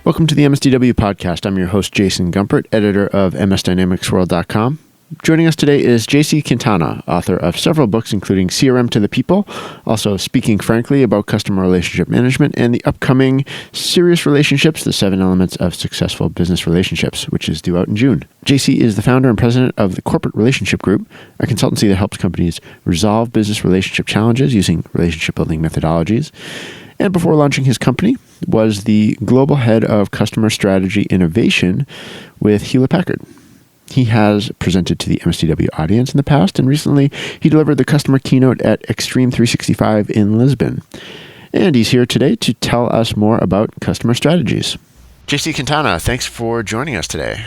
Welcome to the MSDW Podcast. I'm your host, Jason Gumpert, editor of MSDynamicsWorld.com. Joining us today is JC Quintana, author of several books, including CRM to the People, also Speaking Frankly about Customer Relationship Management, and the upcoming Serious Relationships, the 7 Elements of Successful Business Relationships, which is due out in June. JC is the founder and president of the Corporate Relationship Group, a consultancy that helps companies resolve business relationship challenges using relationship building methodologies. And before launching his company, was the global head of customer strategy innovation with Hewlett Packard. He has presented to the MSDW audience in the past, and recently he delivered the customer keynote at Extreme 365 in Lisbon. And he's here today to tell us more about customer strategies. JC Quintana, thanks for joining us today.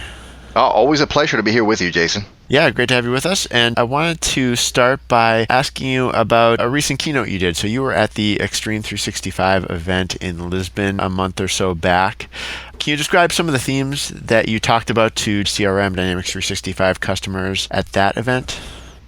Always a pleasure to be here with you, Jason. Yeah, great to have you with us. And I wanted to start by asking you about a recent keynote you did. So you were at the Extreme 365 event in Lisbon a month or so back. Can you describe some of the themes that you talked about to CRM Dynamics 365 customers at that event?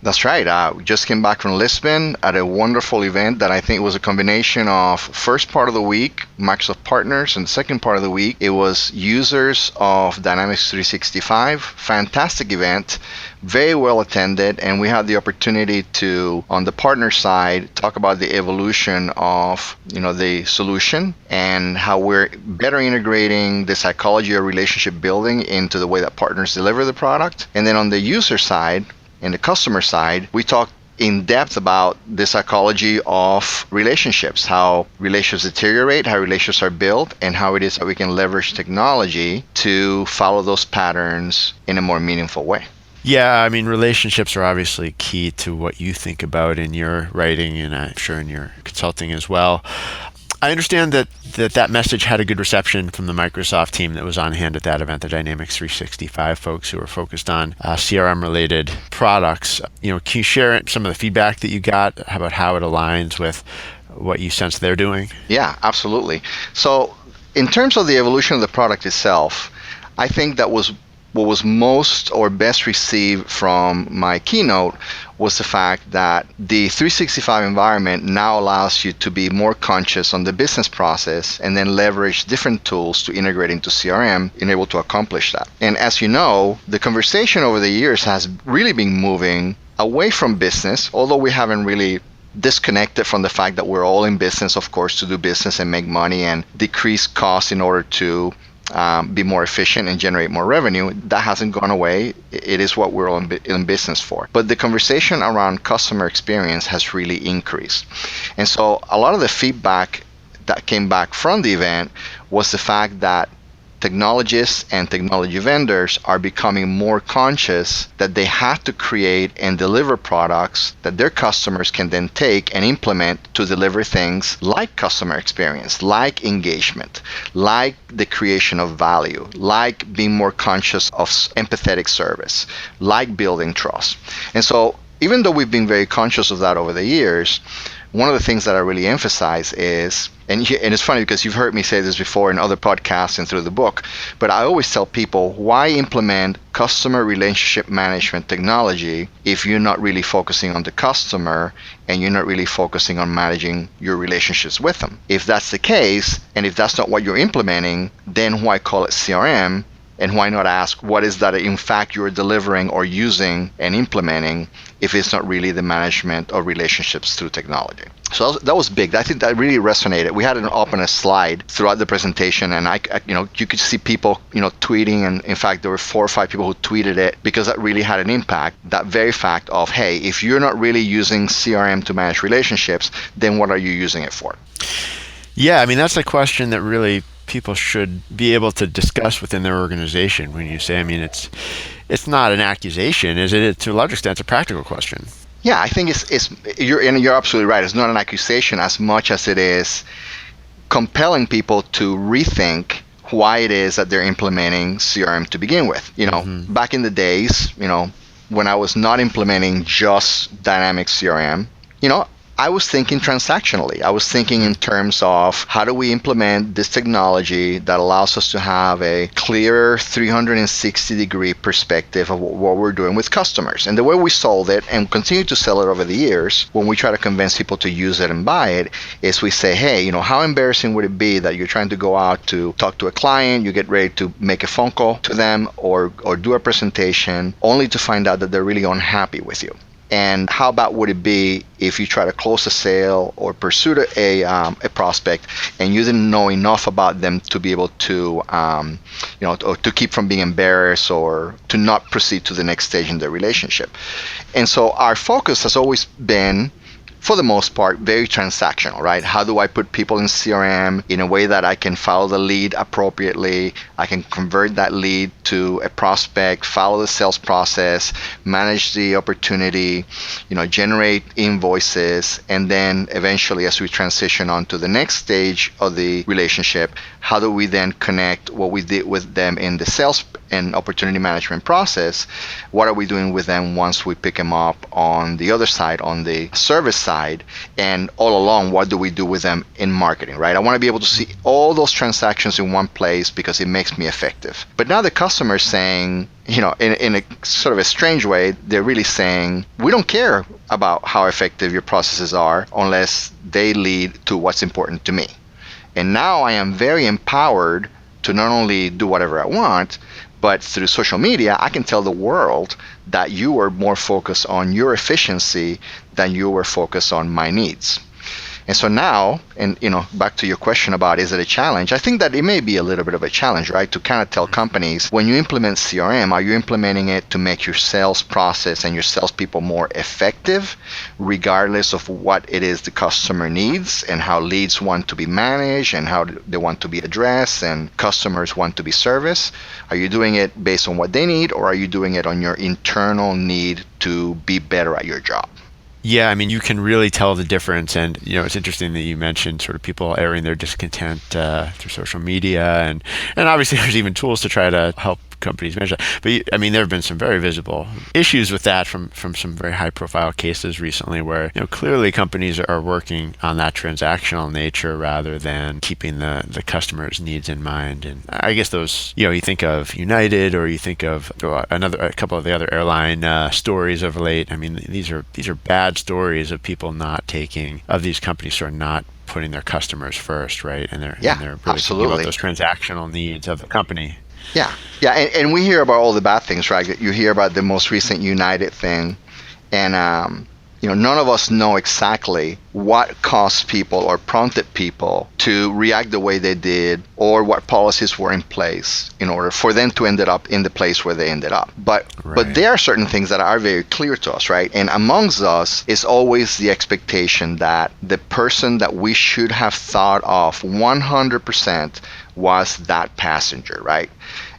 That's right. We just came back from Lisbon at a wonderful event that I think was a combination of first part of the week, Microsoft partners, and second part of the week, it was users of Dynamics 365. Fantastic event, very well attended, and we had the opportunity to, on the partner side, talk about the evolution of the solution and how we're better integrating the psychology of relationship building into the way that partners deliver the product. And then on the user side, in the customer side, we talked in depth about the psychology of relationships, how relationships deteriorate, how relationships are built, and how it is that we can leverage technology to follow those patterns in a more meaningful way. Yeah, I mean, relationships are obviously key to what you think about in your writing, and I'm sure in your consulting as well. I understand that message had a good reception from the Microsoft team that was on hand at that event, the Dynamics 365 folks who were focused on CRM-related products. Can you share some of the feedback that you got about how it aligns with what you sense they're doing? Yeah, absolutely. So in terms of the evolution of the product itself, I think that was what was most or best received from my keynote was the fact that the 365 environment now allows you to be more conscious on the business process and then leverage different tools to integrate into CRM and able to accomplish that. And as you know, the conversation over the years has really been moving away from business, although we haven't really disconnected from the fact that we're all in business, of course, to do business and make money and decrease costs in order to be more efficient and generate more revenue. That hasn't gone away. It is what we're all in business for. But the conversation around customer experience has really increased. And so a lot of the feedback that came back from the event was the fact that technologists and technology vendors are becoming more conscious that they have to create and deliver products that their customers can then take and implement to deliver things like customer experience, like engagement, like the creation of value, like being more conscious of empathetic service, like building trust. And so even though we've been very conscious of that over the years, one of the things that I really emphasize is, and it's funny because you've heard me say this before in other podcasts and through the book, but I always tell people, why implement customer relationship management technology if you're not really focusing on the customer and you're not really focusing on managing your relationships with them? If that's the case, and if that's not what you're implementing, then why call it CRM? And why not ask what is that in fact you're delivering or using and implementing if it's not really the management of relationships through technology? So that was big. I think that really resonated. We had it up on a slide throughout the presentation, and you could see people tweeting, and in fact there were 4 or 5 people who tweeted it because that really had an impact. That very fact of, hey, if you're not really using CRM to manage relationships, then what are you using it for? Yeah, I mean, that's a question that really people should be able to discuss within their organization. When you say, I mean, it's not an accusation, is it? To a large extent, it's a practical question. Yeah, I think you're absolutely right. It's not an accusation as much as it is compelling people to rethink why it is that they're implementing CRM to begin with. Back in the days, when I was not implementing just Dynamics CRM, I was thinking transactionally. I was thinking in terms of how do we implement this technology that allows us to have a clear 360-degree perspective of what we're doing with customers. And the way we sold it and continue to sell it over the years, when we try to convince people to use it and buy it, is we say, hey, how embarrassing would it be that you're trying to go out to talk to a client, you get ready to make a phone call to them or do a presentation, only to find out that they're really unhappy with you. And how about would it be if you try to close a sale or pursue a prospect and you didn't know enough about them to be able to, or to keep from being embarrassed or to not proceed to the next stage in the relationship. And so our focus has always been, for the most part, very transactional, right? How do I put people in CRM in a way that I can follow the lead appropriately? I can convert that lead to a prospect, follow the sales process, manage the opportunity, generate invoices, and then eventually, as we transition on to the next stage of the relationship, how do we then connect what we did with them in the sales and opportunity management process? What are we doing with them once we pick them up on the other side, on the service side? And all along, what do we do with them in marketing, right? I want to be able to see all those transactions in one place because it makes me effective. But now the customer is saying, in a sort of a strange way, they're really saying, we don't care about how effective your processes are unless they lead to what's important to me. And now I am very empowered to not only do whatever I want, but through social media, I can tell the world that you are more focused on your efficiency than you were focused on my needs. And so now, and back to your question about is it a challenge? I think that it may be a little bit of a challenge, right? To kind of tell companies, when you implement CRM, are you implementing it to make your sales process and your salespeople more effective, regardless of what it is the customer needs and how leads want to be managed and how they want to be addressed and customers want to be serviced? Are you doing it based on what they need, or are you doing it on your internal need to be better at your job? Yeah, I mean, you can really tell the difference. And, it's interesting that you mentioned sort of people airing their discontent through social media. And obviously, there's even tools to try to help companies measure that. But, I mean, there have been some very visible issues with that from some very high-profile cases recently where, clearly companies are working on that transactional nature rather than keeping the customer's needs in mind. And I guess those, you think of United or you think of a couple of the other airline stories of late. I mean, these are bad stories of people of these companies sort of not putting their customers first, right? And they're really thinking about those transactional needs of the company. Yeah. And we hear about all the bad things, right? You hear about the most recent United thing, and none of us know exactly what caused people or prompted people to react the way they did, or what policies were in place in order for them to end up in the place where they ended up. But there are certain things that are very clear to us, right? And amongst us is always the expectation that the person that we should have thought of 100% was that passenger, right?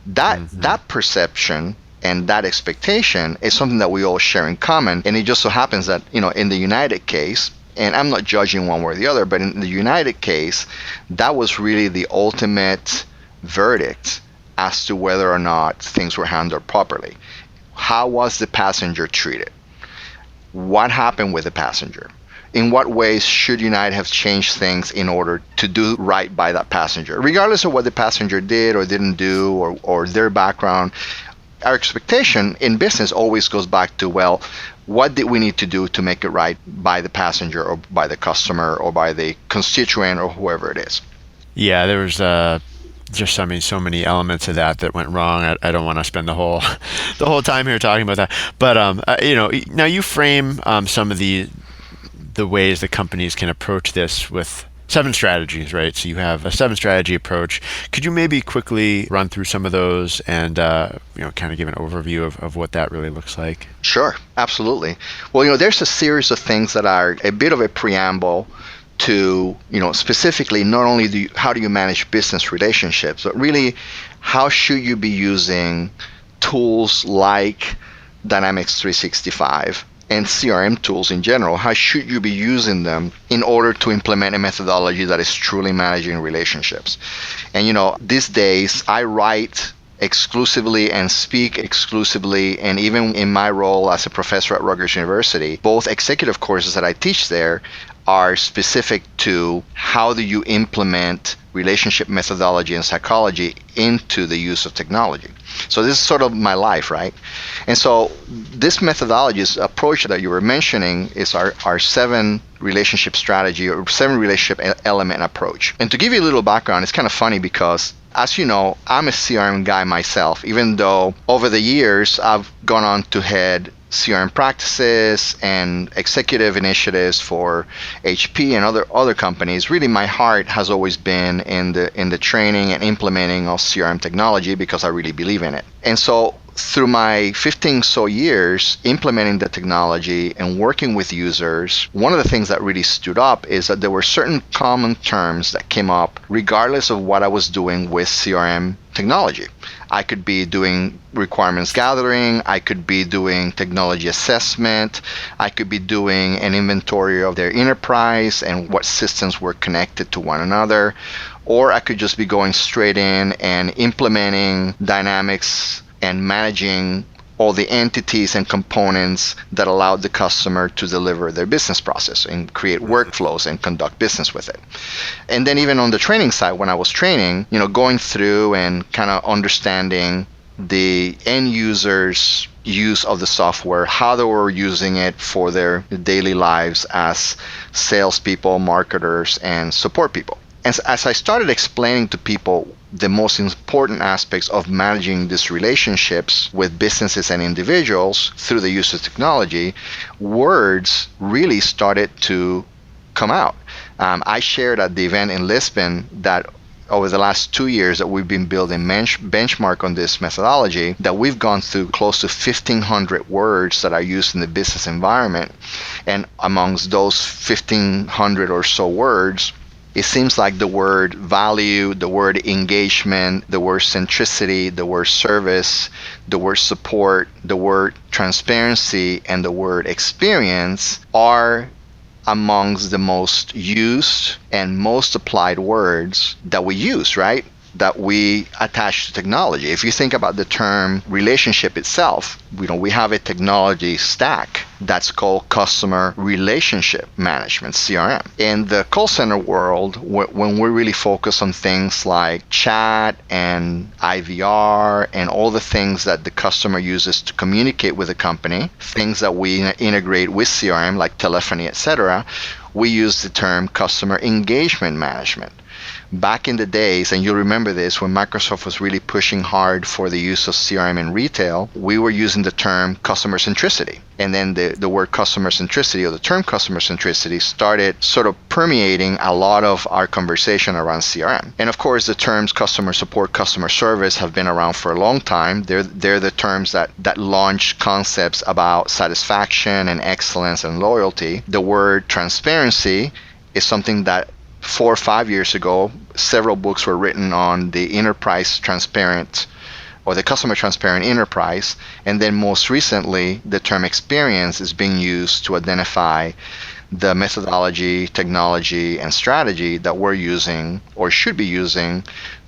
That perception and that expectation is something that we all share in common. And it just so happens that, in the United case, and I'm not judging one way or the other, but in the United case, that was really the ultimate verdict as to whether or not things were handled properly. How was the passenger treated? What happened with the passenger? In what ways should United have changed things in order to do right by that passenger? Regardless of what the passenger did or didn't do or their background, our expectation in business always goes back to, well, what did we need to do to make it right by the passenger or by the customer or by the constituent or whoever it is? Yeah, there was just so many elements of that went wrong. I don't want to spend the whole time here talking about that. But now you frame some of the ways that companies can approach this with 7 strategies, right? So you have a 7-strategy approach. Could you maybe quickly run through some of those and kind of give an overview of what that really looks like? Sure, absolutely. Well, there's a series of things that are a bit of a preamble to, specifically not only how do you manage business relationships, but really how should you be using tools like Dynamics 365 and CRM tools in general. How should you be using them in order to implement a methodology that is truly managing relationships? And these days I write exclusively and speak exclusively, and even in my role as a professor at Rutgers University, both executive courses that I teach there, are specific to how do you implement relationship methodology and psychology into the use of technology. So this is sort of my life, right? And so this methodology's approach that you were mentioning is our 7 relationship strategy or 7 relationship element approach. And to give you a little background, it's kind of funny because, as you know, I'm a CRM guy myself, even though over the years I've gone on to head CRM practices and executive initiatives for HP and other companies. Really, my heart has always been in the training and implementing of CRM technology because I really believe in it. And so through my 15 so years implementing the technology and working with users, one of the things that really stood up is that there were certain common terms that came up regardless of what I was doing with CRM technology. I could be doing requirements gathering, I could be doing technology assessment, I could be doing an inventory of their enterprise and what systems were connected to one another, or I could just be going straight in and implementing Dynamics and managing all the entities and components that allowed the customer to deliver their business process and create workflows and conduct business with it. And then even on the training side, when I was training, going through and kind of understanding the end users' use of the software, how they were using it for their daily lives as salespeople, marketers, and support people. And as I started explaining to people the most important aspects of managing these relationships with businesses and individuals through the use of technology, words really started to come out. I shared at the event in Lisbon that over the last 2 years that we've been building benchmark on this methodology, that we've gone through close to 1,500 words that are used in the business environment. And amongst those 1,500 or so words, it seems like the word value, the word engagement, the word centricity, the word service, the word support, the word transparency, and the word experience are amongst the most used and most applied words that we use, right? That we attach to technology. If you think about the term relationship itself, we have a technology stack that's called customer relationship management, CRM. In the call center world, when we really focus on things like chat and IVR and all the things that the customer uses to communicate with the company, things that we integrate with CRM like telephony, etc., we use the term customer engagement management. Back in the days, and you'll remember this, when Microsoft was really pushing hard for the use of CRM in retail, we were using the term customer centricity. And then the word customer centricity, or the term customer centricity, started sort of permeating a lot of our conversation around CRM. And of course, the terms customer support, customer service have been around for a long time. They're the terms that launch concepts about satisfaction and excellence and loyalty. The word transparency is something that 4 or 5 years ago, several books were written on the enterprise transparent or the customer transparent enterprise. And then most recently, the term experience is being used to identify the methodology, technology, and strategy that we're using or should be using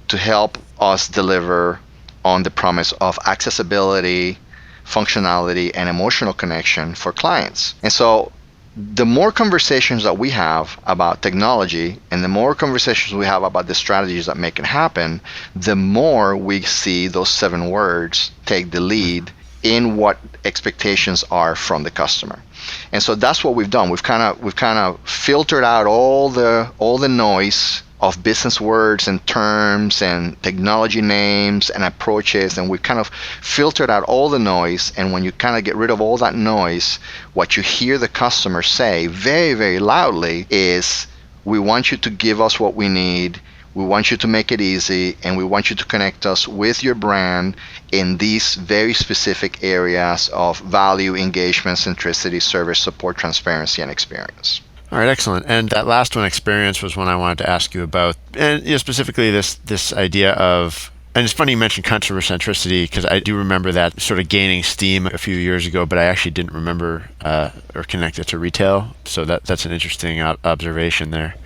to help us deliver on the promise of accessibility, functionality, and emotional connection for clients. And so the more conversations that we have about technology and the more conversations we have about the strategies that make it happen, the more we see those 7 words take the lead in what expectations are from the customer. And so that's what we've done. We've kind of filtered out all the noise of business words and terms and technology names and approaches, and we kind of filtered out all the noise. And when you kind of get rid of all that noise, what you hear the customer say very, very loudly is, we want you to give us what we need, we want you to make it easy, and we want you to connect us with your brand in these very specific areas of value, engagement, centricity, service, support, transparency, and experience. All right, excellent. And that last one, experience, was one I wanted to ask you about, and specifically this idea of And it's funny you mentioned customer centricity, because I do remember that sort of gaining steam a few years ago, but I actually didn't remember or connect it to retail. So that's an interesting observation there.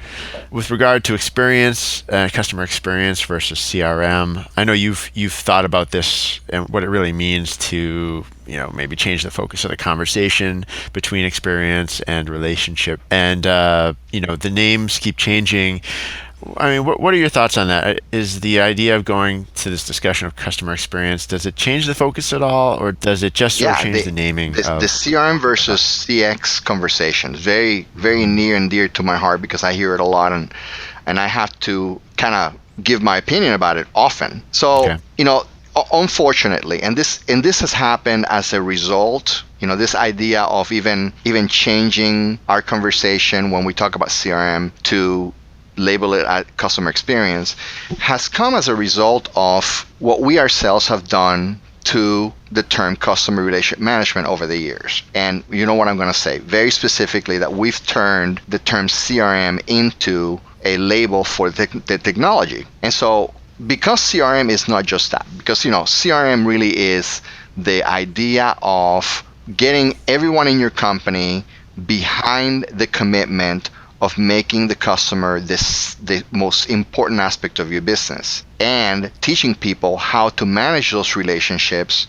With regard to experience, customer experience versus CRM, I know you've thought about this and what it really means to maybe change the focus of the conversation between experience and relationship. And the names keep changing. I mean, what are your thoughts on that? Is the idea of going to this discussion of customer experience, does it change the focus at all, or does it just sort of change the naming? The CRM versus CX conversation is very, very near and dear to my heart, because I hear it a lot, and I have to kind of give my opinion about it often. So, unfortunately, and this has happened as a result, this idea of even changing our conversation when we talk about CRM to label it as customer experience, has come as a result of what we ourselves have done to the term customer relationship management over the years. And you know what I'm going to say, very specifically, that we've turned the term CRM into a label for the technology. And so, because CRM is not just that, because CRM really is the idea of getting everyone in your company behind the commitment of making the customer the most important aspect of your business, and teaching people how to manage those relationships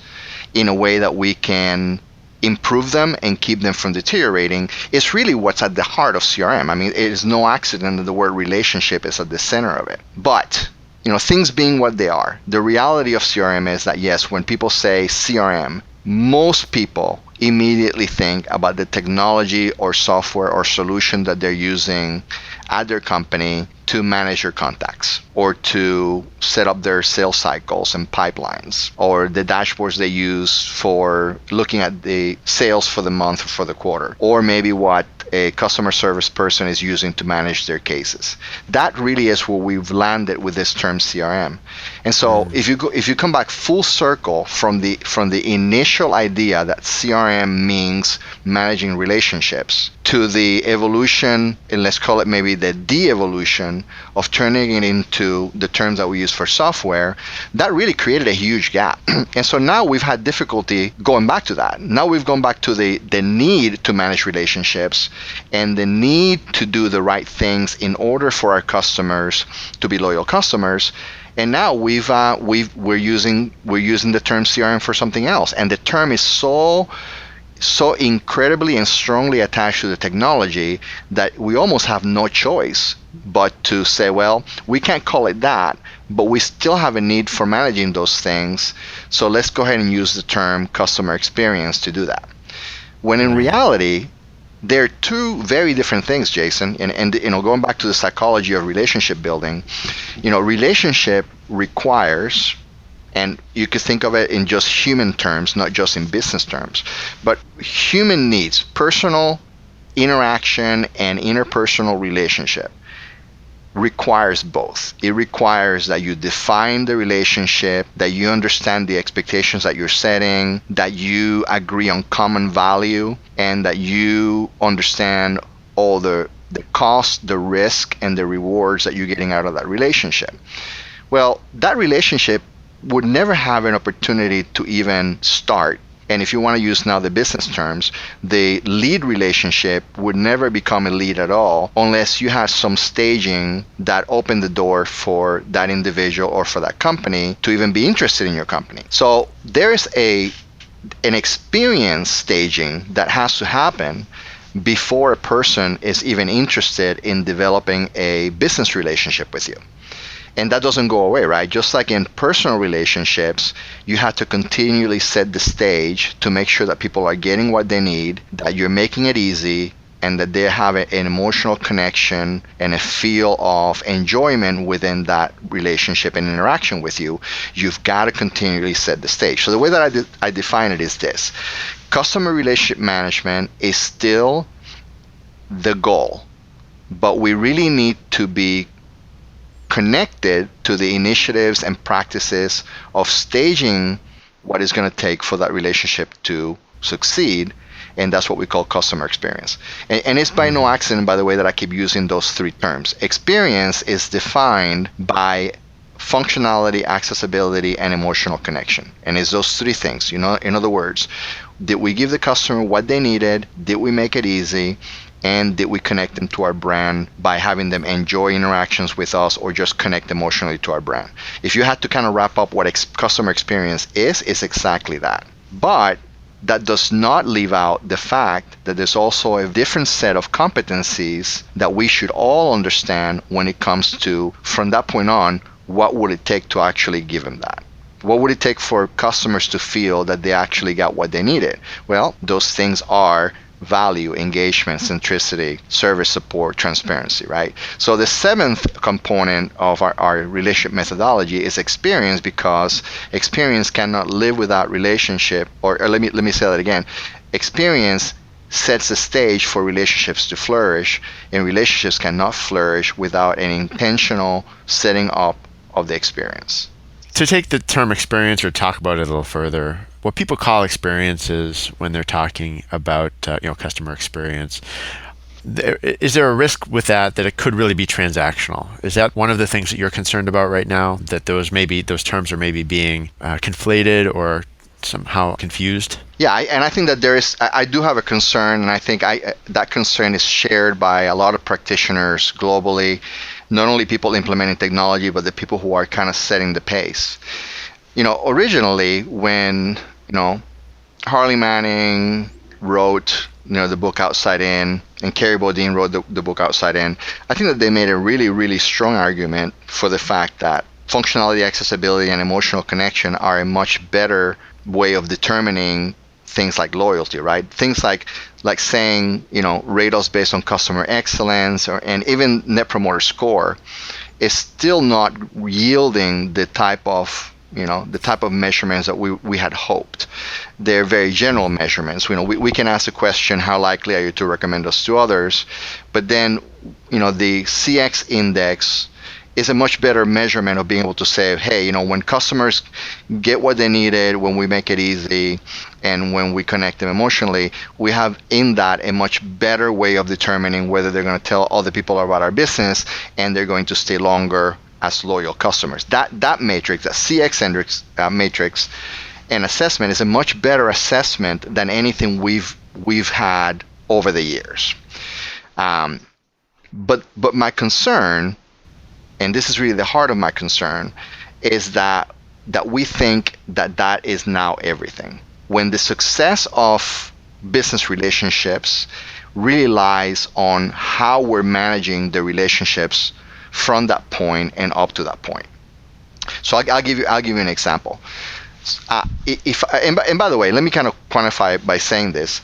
in a way that we can improve them and keep them from deteriorating, is really what's at the heart of CRM. I mean, it is no accident that the word relationship is at the center of it. But things being what they are, the reality of CRM is that, yes, when people say CRM, most people immediately think about the technology or software or solution that they're using at their company to manage your contacts, or to set up their sales cycles and pipelines, or the dashboards they use for looking at the sales for the month or for the quarter, or maybe what a customer service person is using to manage their cases. That really is where we've landed with this term CRM. And so if you come back full circle from the initial idea that CRM means managing relationships, to the evolution, and let's call it maybe the de-evolution of turning it into the terms that we use for software, that really created a huge gap. And so now we've had difficulty going back to that. Now we've gone back to the need to manage relationships and the need to do the right things in order for our customers to be loyal customers. And now we're using the term CRM for something else, and the term is so incredibly and strongly attached to the technology that we almost have no choice but to say, well, we can't call it that, but we still have a need for managing those things, so let's go ahead and use the term customer experience to do that. When in reality, they're two very different things, Jason. And going back to the psychology of relationship building, relationship requires, and you could think of it in just human terms, not just in business terms, but human needs, personal interaction and interpersonal relationship requires both. It requires that you define the relationship, that you understand the expectations that you're setting, that you agree on common value, and that you understand all the cost, the risk, and the rewards that you're getting out of that relationship. Well, that relationship would never have an opportunity to even start. And if you want to use now the business terms, the lead relationship would never become a lead at all unless you have some staging that opened the door for that individual or for that company to even be interested in your company. So there's an experience staging that has to happen before a person is even interested in developing a business relationship with you. And that doesn't go away, right? Just like in personal relationships, you have to continually set the stage to make sure that people are getting what they need, that you're making it easy, and that they have an emotional connection and a feel of enjoyment within that relationship and interaction with you. You've got to continually set the stage. So the way that I define it is this. Customer relationship management is still the goal, but we really need to be connected to the initiatives and practices of staging what is going to take for that relationship to succeed, and that's what we call customer experience. And it's by no accident, by the way, that I keep using those three terms. Experience is defined by functionality, accessibility, and emotional connection. And it's those three things. In other words, did we give the customer what they needed? Did we make it easy? And did we connect them to our brand by having them enjoy interactions with us or just connect emotionally to our brand? If you had to kind of wrap up what customer experience is, it's exactly that. But that does not leave out the fact that there's also a different set of competencies that we should all understand when it comes to, from that point on, what would it take to actually give them that? What would it take for customers to feel that they actually got what they needed? Well, those things are value, engagement, centricity, service support, transparency, right? So the seventh component of our relationship methodology is experience, because experience cannot live without relationship, or let me say that again. Experience sets the stage for relationships to flourish, and relationships cannot flourish without an intentional setting up of the experience. To take the term experience or talk about it a little further, what people call experiences when they're talking about customer experience, is there a risk with that it could really be transactional? Is that one of the things that you're concerned about right now, that those terms are maybe being conflated or somehow confused? Yeah, and I think that I do have a concern, and I think that concern is shared by a lot of practitioners globally, not only people implementing technology, but the people who are kind of setting the pace. Originally when, Harley Manning wrote, the book Outside In, and Kerry Bodine wrote the book Outside In, I think that they made a really, really strong argument for the fact that functionality, accessibility, and emotional connection are a much better way of determining things like loyalty, right? Things like saying, rate us based on customer excellence, and even Net Promoter Score is still not yielding the type of measurements that we had hoped. They're very general measurements. We can ask the question, how likely are you to recommend us to others? But then, the CX index is a much better measurement of being able to say, hey, when customers get what they needed, when we make it easy, and when we connect them emotionally, we have in that a much better way of determining whether they're going to tell other people about our business and they're going to stay longer as loyal customers. That matrix, that CX matrix and assessment, is a much better assessment than anything we've had over the years. But my concern, and this is really the heart of my concern, is that we think that is now everything, when the success of business relationships really lies on how we're managing the relationships from that point and up to that point. So I'll give you an example. And by the way, let me kind of quantify it by saying this.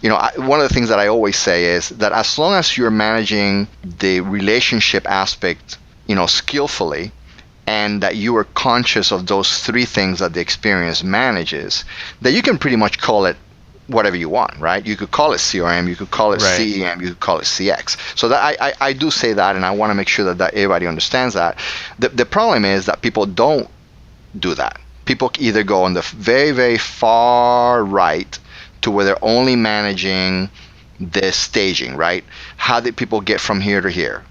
One of the things that I always say is that as long as you're managing the relationship aspect, skillfully, and that you are conscious of those three things that the experience manages, that you can pretty much call it whatever you want, right? You could call it CRM, you could call it right. CEM, you could call it CX. So that I do say that, and I want to make sure that everybody understands that. The problem is that people don't do that. People either go on the very, very far right to where they're only managing the staging, right? How did people get from here to here?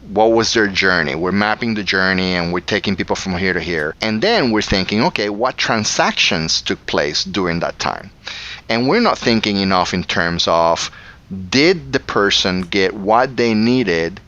What was their journey? We're mapping the journey and we're taking people from here to here. And then we're thinking, okay, what transactions took place during that time? And we're not thinking enough in terms of, did the person get what they needed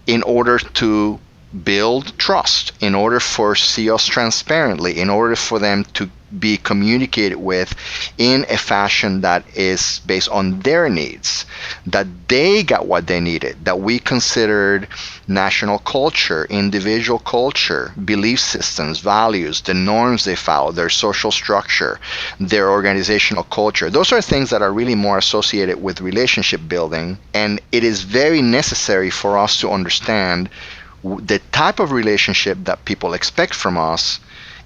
in order to build trust, in order for see us transparently, in order for them to be communicated with in a fashion that is based on their needs, that they got what they needed, that we considered national culture, individual culture, belief systems, values, the norms they follow, their social structure, their organizational culture. Those are things that are really more associated with relationship building, and it is very necessary for us to understand the type of relationship that people expect from us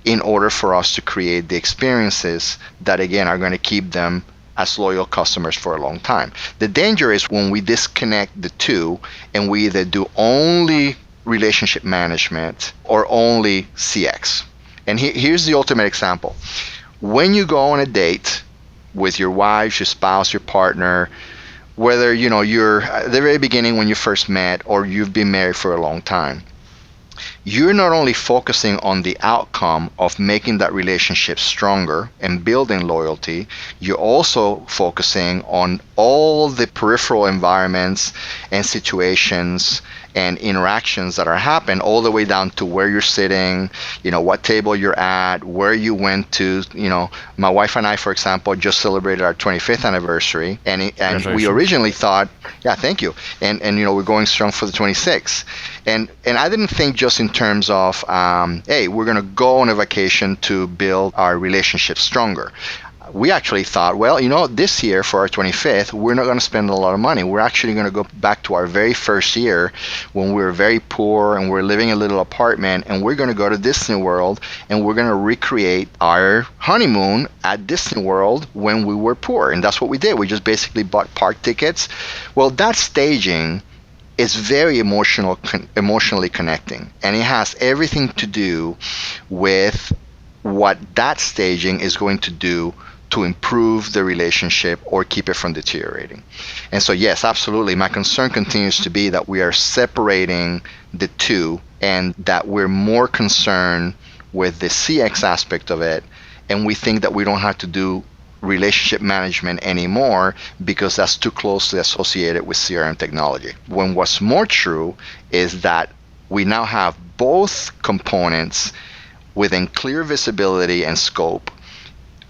in order for us to create the experiences that, again, are going to keep them as loyal customers for a long time. The danger is when we disconnect the two and we either do only relationship management or only CX. And here's the ultimate example. When you go on a date with your wife, your spouse, your partner, whether you're at the very beginning when you first met or you've been married for a long time, you're not only focusing on the outcome of making that relationship stronger and building loyalty, you're also focusing on all the peripheral environments and situations and interactions that are happening all the way down to where you're sitting, what table you're at, where you went to. My wife and I, for example, just celebrated our 25th anniversary, and we originally thought, yeah, thank you, and we're going strong for the 26th. And I didn't think just in terms of, hey, we're going to go on a vacation to build our relationship stronger. We actually thought, well, this year for our 25th, we're not going to spend a lot of money. We're actually going to go back to our very first year when we were very poor and we're living in a little apartment, and we're going to go to Disney World and we're going to recreate our honeymoon at Disney World when we were poor. And that's what we did. We just basically bought park tickets. Well, that staging is very emotionally connecting, and it has everything to do with what that staging is going to do to improve the relationship or keep it from deteriorating. And so, yes, absolutely, my concern continues to be that we are separating the two, and that we're more concerned with the CX aspect of it, and we think that we don't have to do relationship management anymore because that's too closely associated with CRM technology. When what's more true is that we now have both components within clear visibility and scope,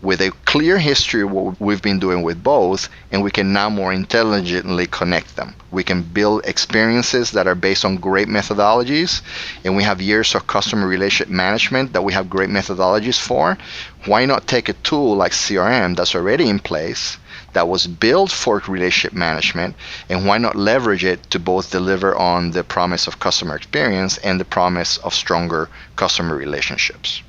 with a clear history of what we've been doing with both, and we can now more intelligently connect them. We can build experiences that are based on great methodologies, and we have years of customer relationship management that we have great methodologies for. Why not take a tool like CRM that's already in place, that was built for relationship management, and why not leverage it to both deliver on the promise of customer experience and the promise of stronger customer relationships?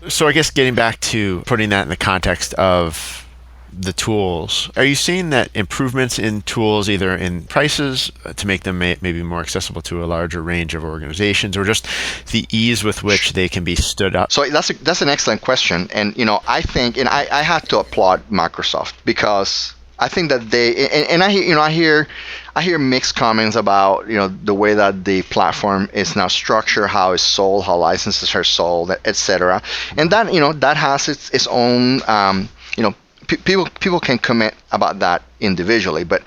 So I guess getting back to putting that in the context of the tools, are you seeing that improvements in tools, either in prices to make them maybe more accessible to a larger range of organizations, or just the ease with which they can be stood up? So that's an excellent question, and I think, and I have to applaud Microsoft, because I think that they, and I hear mixed comments about the way that the platform is now structured, how it's sold, how licenses are sold, etc. And that that has its own people can comment about that individually, but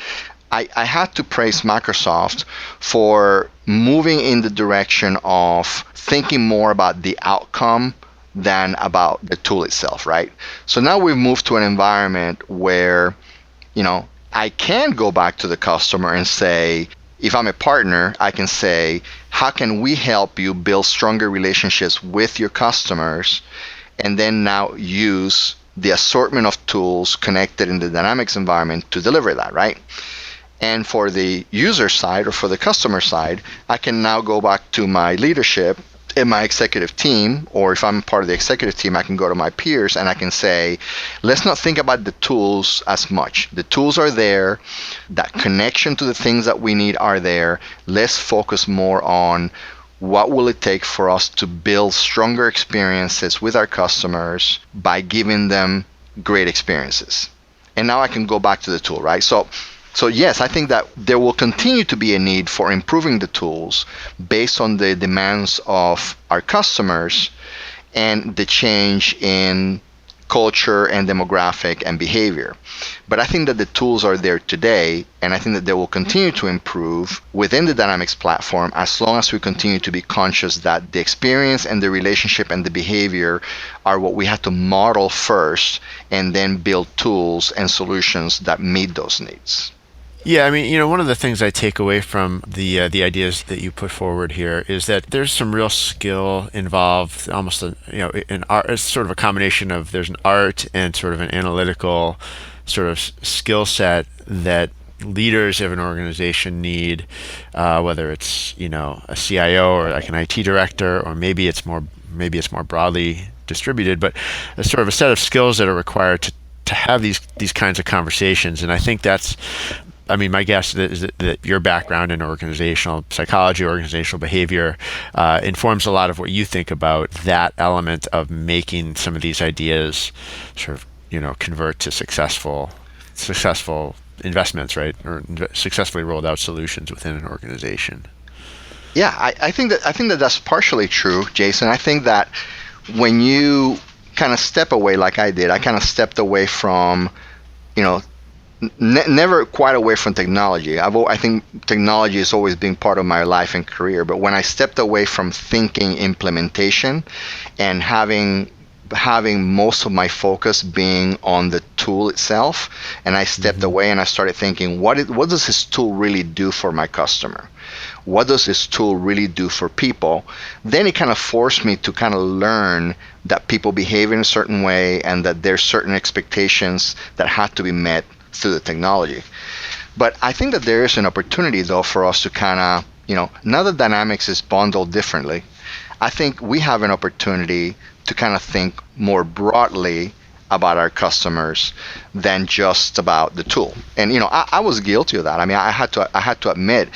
I had to praise Microsoft for moving in the direction of thinking more about the outcome than about the tool itself, right? So now we've moved to an environment where I can go back to the customer and say, if I'm a partner, I can say, how can we help you build stronger relationships with your customers? And then now use the assortment of tools connected in the Dynamics environment to deliver that, right? And for the user side, or for the customer side, I can now go back to my leadership in my executive team, or if I'm part of the executive team, I can go to my peers and I can say, let's not think about the tools as much. The tools are there, that connection to the things that we need are there. Let's focus more on what will it take for us to build stronger experiences with our customers by giving them great experiences. And now I can go back to the tool, right? So yes, I think that there will continue to be a need for improving the tools based on the demands of our customers and the change in culture and demographic and behavior. But I think that the tools are there today, and I think that they will continue to improve within the Dynamics platform as long as we continue to be conscious that the experience and the relationship and the behavior are what we have to model first, and then build tools and solutions that meet those needs. Yeah, I mean, one of the things I take away from the ideas that you put forward here is that there's some real skill involved, almost an art. It's sort of a combination of, there's an art and sort of an analytical sort of skill set that leaders of an organization need, whether it's a CIO or like an IT director, or maybe it's more broadly distributed, but it's sort of a set of skills that are required to have these kinds of conversations. And I think that's, my guess is that your background in organizational psychology, organizational behavior, informs a lot of what you think about that element of making some of these ideas sort of, convert to successful investments, right? Or successfully rolled out solutions within an organization. Yeah, I think that that's partially true, Jason. I think that when you kind of step away, like I did, I kind of stepped away from, you know, never quite away from technology. I think technology has always been part of my life and career. But when I stepped away from thinking implementation and having most of my focus being on the tool itself, and I stepped away and I started thinking, what does this tool really do for my customer? What does this tool really do for people? Then it kind of forced me to kind of learn that people behave in a certain way and that there's certain expectations that had to be met through the technology. But I think that there is an opportunity though for us to kind of, now that Dynamics is bundled differently, I think we have an opportunity to kind of think more broadly about our customers than just about the tool. And I was guilty of that. I mean, I had to admit,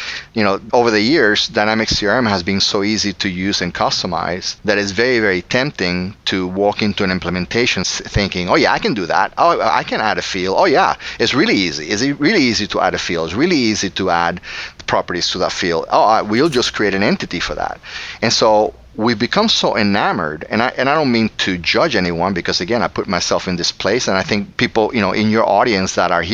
over the years, Dynamics CRM has been so easy to use and customize that it's very, very tempting to walk into an implementation thinking, oh yeah, I can do that. Oh, I can add a field. Oh yeah, it's really easy. It's really easy to add a field. It's really easy to add properties to that field. Oh, we'll just create an entity for that. And so we become so enamored, and I don't mean to judge anyone, because again, I put myself in this place, and I think people, in your audience that are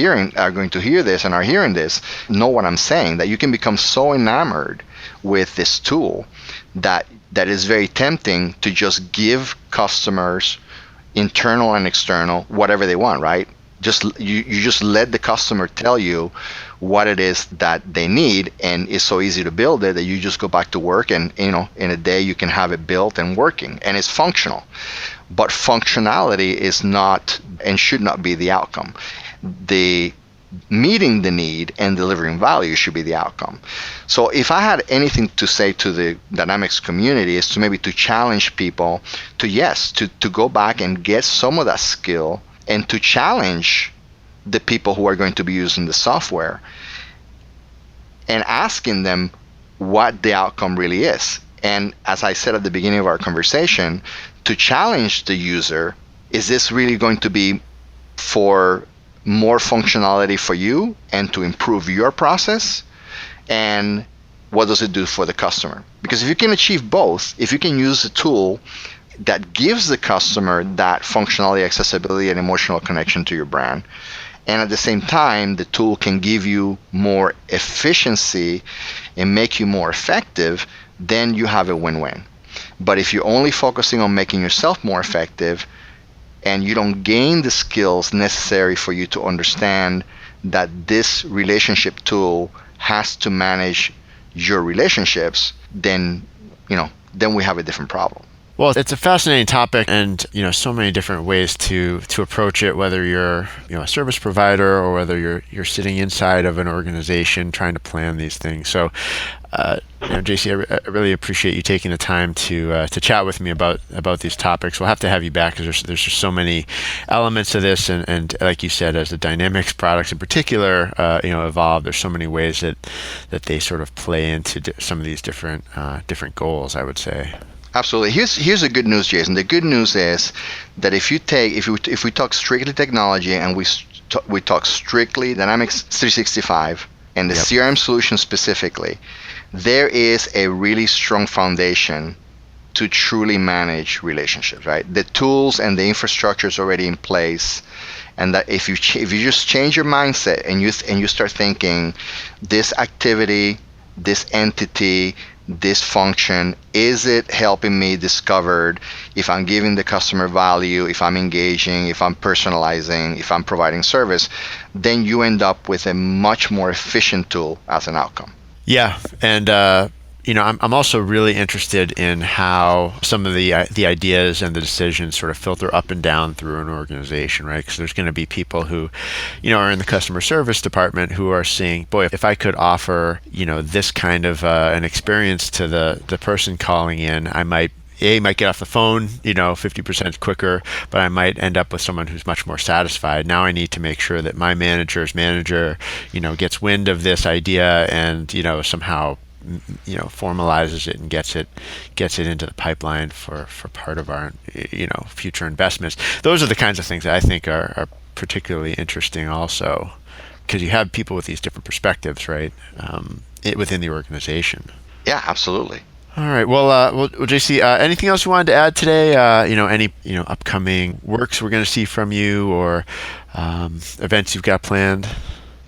going to hear this and are hearing this, know what I'm saying, that you can become so enamored with this tool that is very tempting to just give customers, internal and external, whatever they want, right? You just let the customer tell you what it is that they need, and it's so easy to build it that you just go back to work, and in a day you can have it built and working, and it's functional. But functionality is not and should not be the outcome. The meeting the need and delivering value should be the outcome. So if I had anything to say to the Dynamics community, is to maybe to challenge people to go back and get some of that skill, and to challenge the people who are going to be using the software and asking them what the outcome really is. And as I said at the beginning of our conversation, to challenge the user, is this really going to be for more functionality for you and to improve your process? And what does it do for the customer? Because if you can achieve both, if you can use a tool that gives the customer that functionality, accessibility, and emotional connection to your brand, and at the same time, the tool can give you more efficiency and make you more effective, then you have a win-win. But if you're only focusing on making yourself more effective and you don't gain the skills necessary for you to understand that this relationship tool has to manage your relationships, then we have a different problem. Well, it's a fascinating topic, and so many different ways to approach it. Whether you're a service provider or whether you're sitting inside of an organization trying to plan these things. So, JC, I really appreciate you taking the time to chat with me about these topics. We'll have to have you back because there's just so many elements to this, and like you said, as the Dynamics products in particular, evolve. There's so many ways that they sort of play into some of these different goals, I would say. Absolutely. Here's the good news, Jason. The good news is that if we talk strictly technology and we talk strictly Dynamics 365 and the CRM solution specifically, there is a really strong foundation to truly manage relationships, right? The tools and the infrastructure is already in place, and that if you just change your mindset and you start thinking, this activity, this entity, this function, is it helping me discover if I'm giving the customer value, if I'm engaging, if I'm personalizing, if I'm providing service, then you end up with a much more efficient tool as an outcome. Yeah, and I'm also really interested in how some of the ideas and the decisions sort of filter up and down through an organization, right? Because there's going to be people who, are in the customer service department who are saying, boy, if I could offer, this kind of an experience to the person calling in, I might get off the phone, 50% quicker, but I might end up with someone who's much more satisfied. Now I need to make sure that my manager's manager, gets wind of this idea and, somehow formalizes it and gets it into the pipeline for part of our future investments. Those are the kinds of things that I think are particularly interesting also, because you have people with these different perspectives, right, within the organization. Yeah, absolutely. All right. Well, JC, anything else you wanted to add today? Any upcoming works we're going to see from you, or events you've got planned?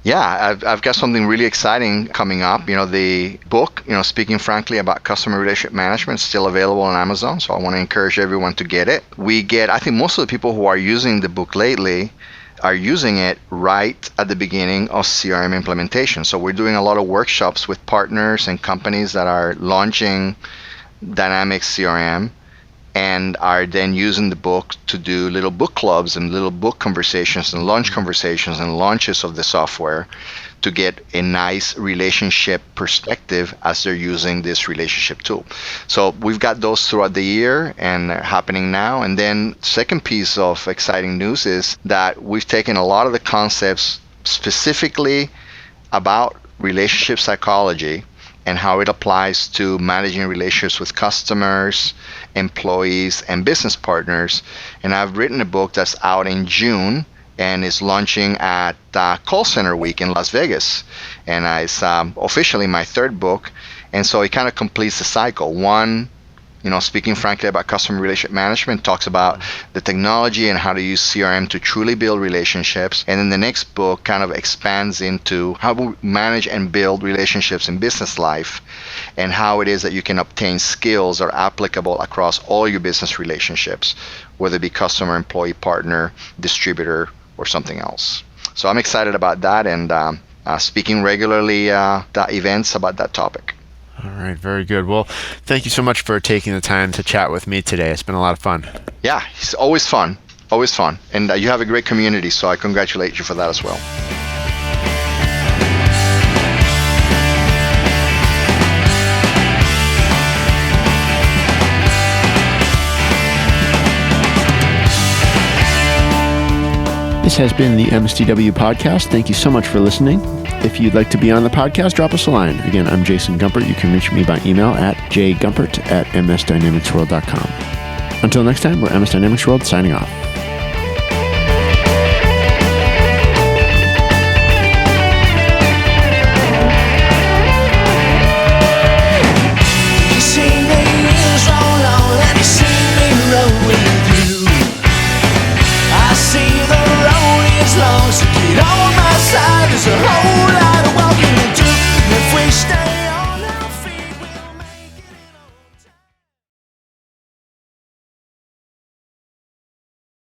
Yeah, I've got something really exciting coming up. The book, Speaking Frankly About Customer Relationship Management, is still available on Amazon. So I want to encourage everyone to get it. I think most of the people who are using the book lately are using it right at the beginning of CRM implementation. So we're doing a lot of workshops with partners and companies that are launching Dynamics CRM and are then using the book to do little book clubs and little book conversations and launch conversations and launches of the software to get a nice relationship perspective as they're using this relationship tool. So we've got those throughout the year and they're happening now. And then second piece of exciting news is that we've taken a lot of the concepts specifically about relationship psychology and how it applies to managing relationships with customers, employees, and business partners. And I've written a book that's out in June and is launching at Call Center Week in Las Vegas. And it's officially my third book. And so it kind of completes the cycle. One, Speaking Frankly About Customer Relationship Management, talks about the technology and how to use CRM to truly build relationships. And then the next book kind of expands into how we manage and build relationships in business life and how it is that you can obtain skills that are applicable across all your business relationships, whether it be customer, employee, partner, distributor, or something else. So I'm excited about that and speaking regularly at events about that topic. All right, very good. Well, thank you so much for taking the time to chat with me today. It's been a lot of fun. Yeah, it's always fun. Always fun. And you have a great community, so I congratulate you for that as well. This has been the MSDW Podcast. Thank you so much for listening. If you'd like to be on the podcast, drop us a line. Again, I'm Jason Gumpert. You can reach me by email at jgumpert@msdynamicsworld.com. Until next time, we're MS Dynamics World signing off.